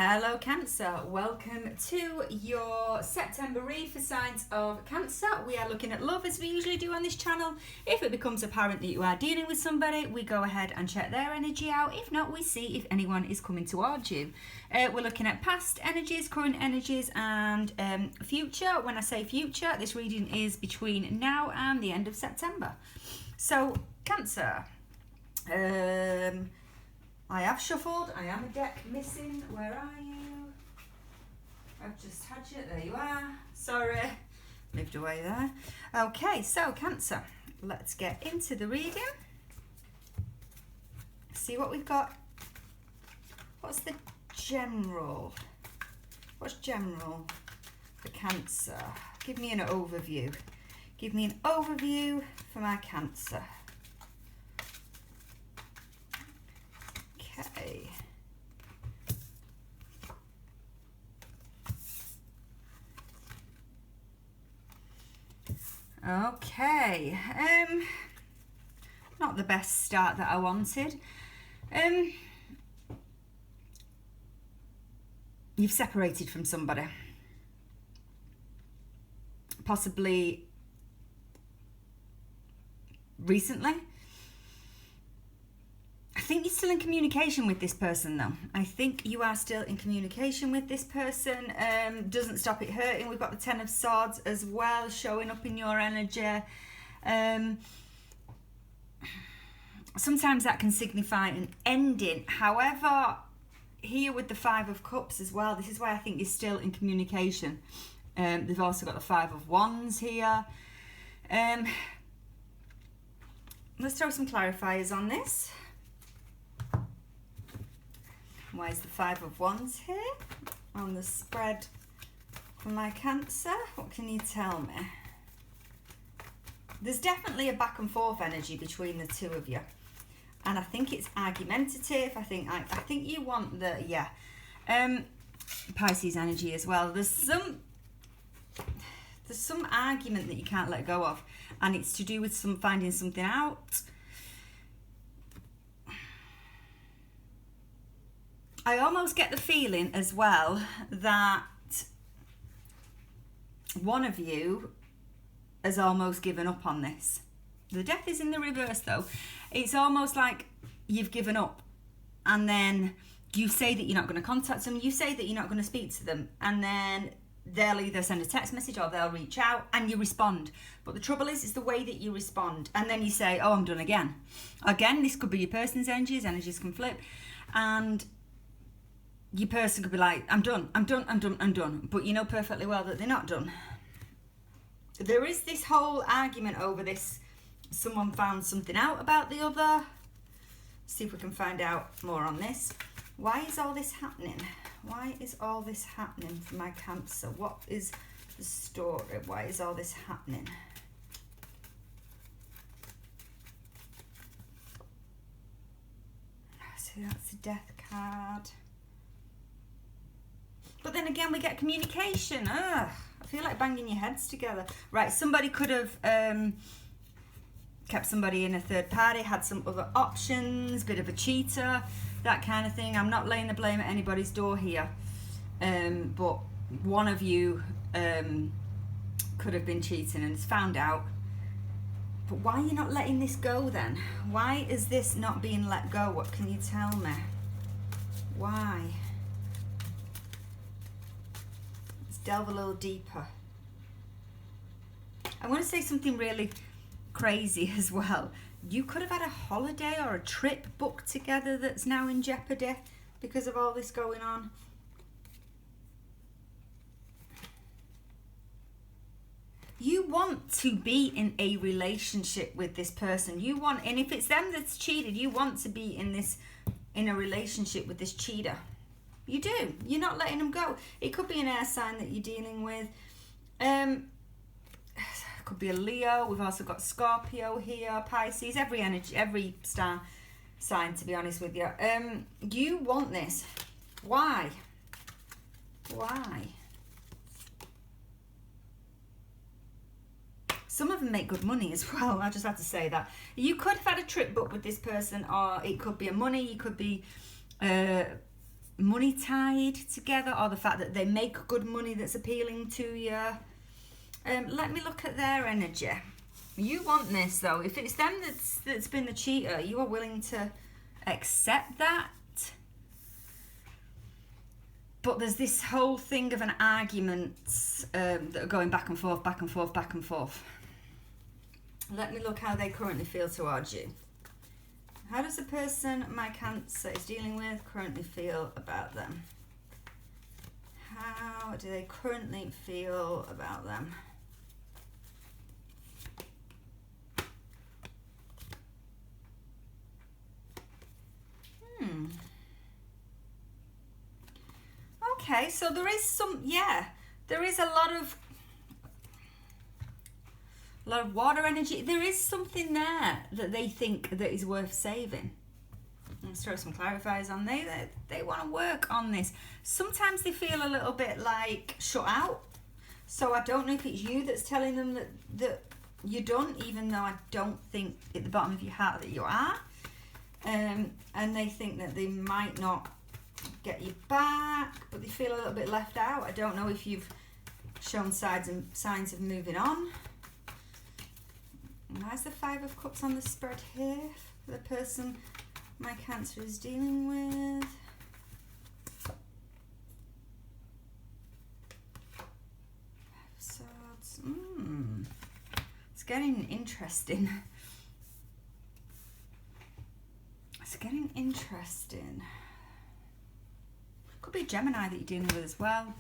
Hello Cancer, welcome to your September read for signs of Cancer. We are looking at love as we usually do on this channel. If it becomes apparent that you are dealing with somebody, we go ahead and check their energy out. If not, we see if anyone is coming towards you. We're looking at past energies, current energies and future. When I say future, this reading is between now and the end of September. So Cancer, I have shuffled. I am a deck missing. Where are you? I've just had you. There you are. Sorry. Moved away there. Okay, so Cancer. Let's get into the reading. See what we've got. What's the general? What's general for Cancer? Give me an overview. Give me an overview for my Cancer. Okay. Not the best start that I wanted. You've separated from somebody. Possibly recently. I think you're still in communication with this person though. I think you are still in communication with this person. Doesn't stop it hurting. We've got the Ten of Swords as well showing up in your energy. Sometimes that can signify an ending. However, here with the Five of Cups as well, this is why I think you're still in communication. They've also got the Five of Wands here. Let's throw some clarifiers on this. Why is the Five of Wands here on the spread for my Cancer? What can you tell me? There's definitely a back and forth energy between the two of you, and I think it's argumentative. I think you want the Pisces energy as well. There's some argument that you can't let go of, and it's to do with finding something out. I almost get the feeling as well that one of you has almost given up on this. The Death is in the reverse though. It's almost like you've given up, and then you say that you're not going to contact them, you say that you're not going to speak to them, and then they'll either send a text message or they'll reach out and you respond. But the trouble is the way that you respond, and then you say, oh, I'm done again. Again, this could be your person's energies can flip, and your person could be like, I'm done. But you know perfectly well that they're not done. There is this whole argument over this. Someone found something out about the other. See if we can find out more on this. Why is all this happening? Why is all this happening for my Cancer? What is the story? Why is all this happening? So that's the Death card. But then again, we get communication. I feel like banging your heads together. Right, somebody could have kept somebody in a third party, had some other options, bit of a cheater, that kind of thing. I'm not laying the blame at anybody's door here. But one of you could have been cheating and has found out. But why are you not letting this go then? Why is this not being let go? What can you tell me? Why? Delve a little deeper. I want to say something really crazy as well. You could have had a holiday or a trip booked together that's now in jeopardy because of all this going on. You want to be in a relationship with this person. You want, and if it's them that's cheated, you want to be in a relationship with this cheater. You do. You're not letting them go. It could be an air sign that you're dealing with. Could be a Leo. We've also got Scorpio here, Pisces, every star sign, to be honest with you. You want this. Why? Why? Some of them make good money as well. I just have to say that. You could have had a trip booked with this person, or it could be a money, it could be money tied together, or the fact that they make good money that's appealing to you. Let me look at their energy. You want this though. If it's them that's been the cheater, you are willing to accept that. But there's this whole thing of an argument that are going back and forth, back and forth, back and forth. Let me look how they currently feel towards you. How does the person my Cancer is dealing with currently feel about them? How do they currently feel about them? Okay, so there is there is a lot of water energy. There is something there that they think that is worth saving. Let's throw some clarifiers on. They want to work on this. Sometimes they feel a little bit like shut out. So I don't know if it's you that's telling them that you're done, even though I don't think at the bottom of your heart that you are. And they think that they might not get you back, but they feel a little bit left out. I don't know if you've shown signs of moving on. Why's the Five of Cups on the spread here for the person my Cancer is dealing with? Five of Swords. It's getting interesting. It's getting interesting. Could be a Gemini that you're dealing with as well.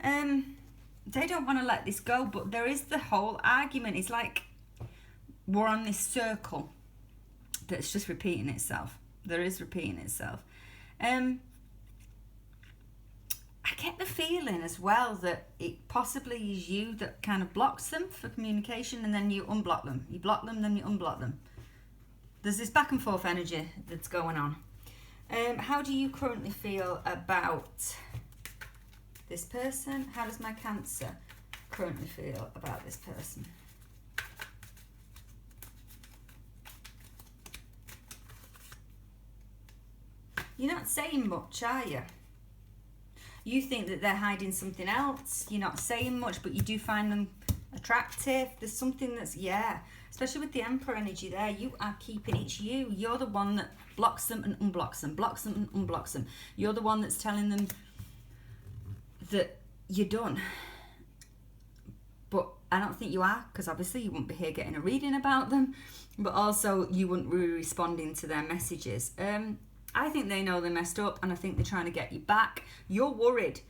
They don't want to let this go, but there is the whole argument. It's like we're on this circle that's just repeating itself. There is repeating itself. I get the feeling as well that it possibly is you that kind of blocks them for communication, and then you unblock them. You block them, then you unblock them. There's this back and forth energy that's going on. How do you currently feel about this person? How does my Cancer currently feel about this person? You're not saying much, are you? You think that they're hiding something else. You're not saying much, but you do find them attractive. There's something that's, especially with the Emperor energy there, you are keeping, it's you. You're the one that blocks them and unblocks them, blocks them and unblocks them. You're the one that's telling them that you're done. But I don't think you are, because obviously you wouldn't be here getting a reading about them, but also you wouldn't be responding to their messages. I think they know they messed up, and I think they're trying to get you back. You're worried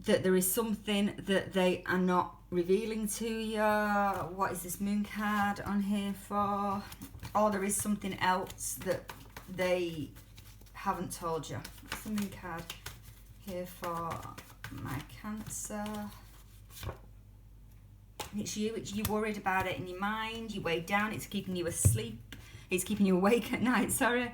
that there is something that they are not revealing to you. What is this Moon card on here for? Or there is something else that they haven't told you. What's the Moon card here for my Cancer? It's you. You're worried about it in your mind. You're weighed down. It's keeping you asleep. It's keeping you awake at night. Sorry.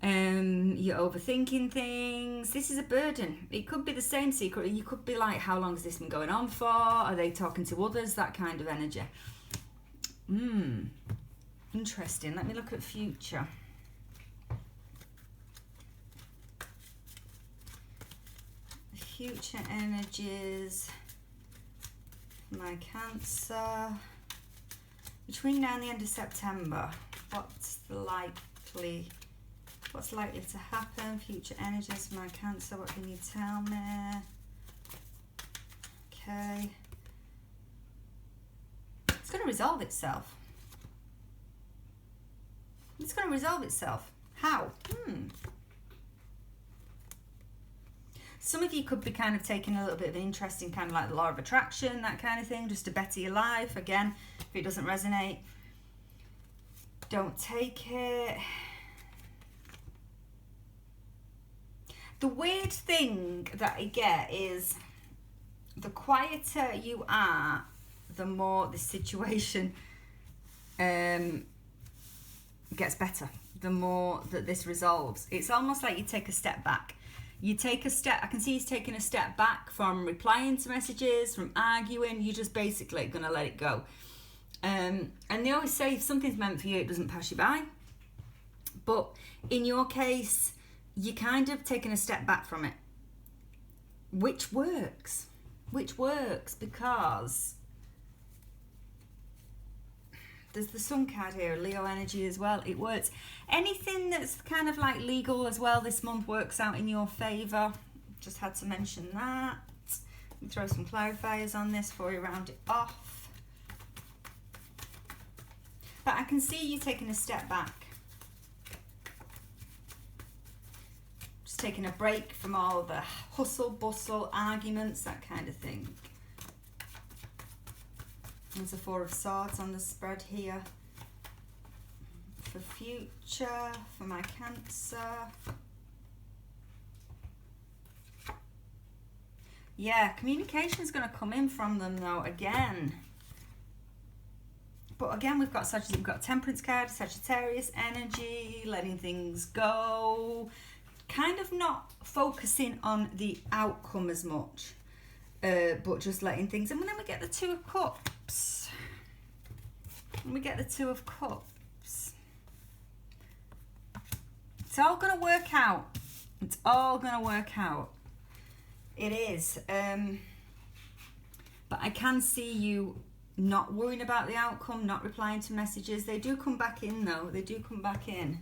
You're overthinking things. This is a burden. It could be the same secret. You could be like, how long has this been going on for? Are they talking to others? That kind of energy. Interesting. Let me look at future. Future energies. My Cancer. Between now and the end of September, what's likely to happen? Future energies, my Cancer, what can you tell me? Okay. It's going to resolve itself. It's going to resolve itself. How? Some of you could be kind of taking a little bit of an interest in kind of like the law of attraction, that kind of thing, just to better your life. Again, if it doesn't resonate, don't take it. The weird thing that I get is the quieter you are, the more the situation gets better, the more that this resolves. It's almost like you take a step back. You take a step, I can see he's taking a step back from replying to messages, from arguing. You're just basically going to let it go. And they always say if something's meant for you, it doesn't pass you by. But in your case, you're kind of taking a step back from it, which works because there's the Sun card here, Leo energy as well. It works. Anything that's kind of like legal as well this month works out in your favour. Just had to mention that. Let me throw some clarifiers on this before we round it off. But I can see you taking a step back. Just taking a break from all the hustle, bustle, arguments, that kind of thing. There's a Four of Swords on the spread here. For future, for my Cancer. Yeah, communication's going to come in from them though, again. But again, we've got Temperance card, Sagittarius energy, letting things go. Kind of not focusing on the outcome as much. But just letting things, and then we get the Two of Cups. And we get the Two of Cups. It's all going to work out. It's all going to work out. It is. But I can see you not worrying about the outcome, not replying to messages. They do come back in though. They do come back in.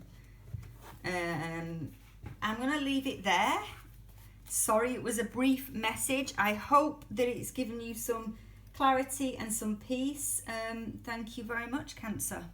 I'm going to leave it there. Sorry, it was a brief message. I hope that it's given you some clarity and some peace. Thank you very much, Cancer.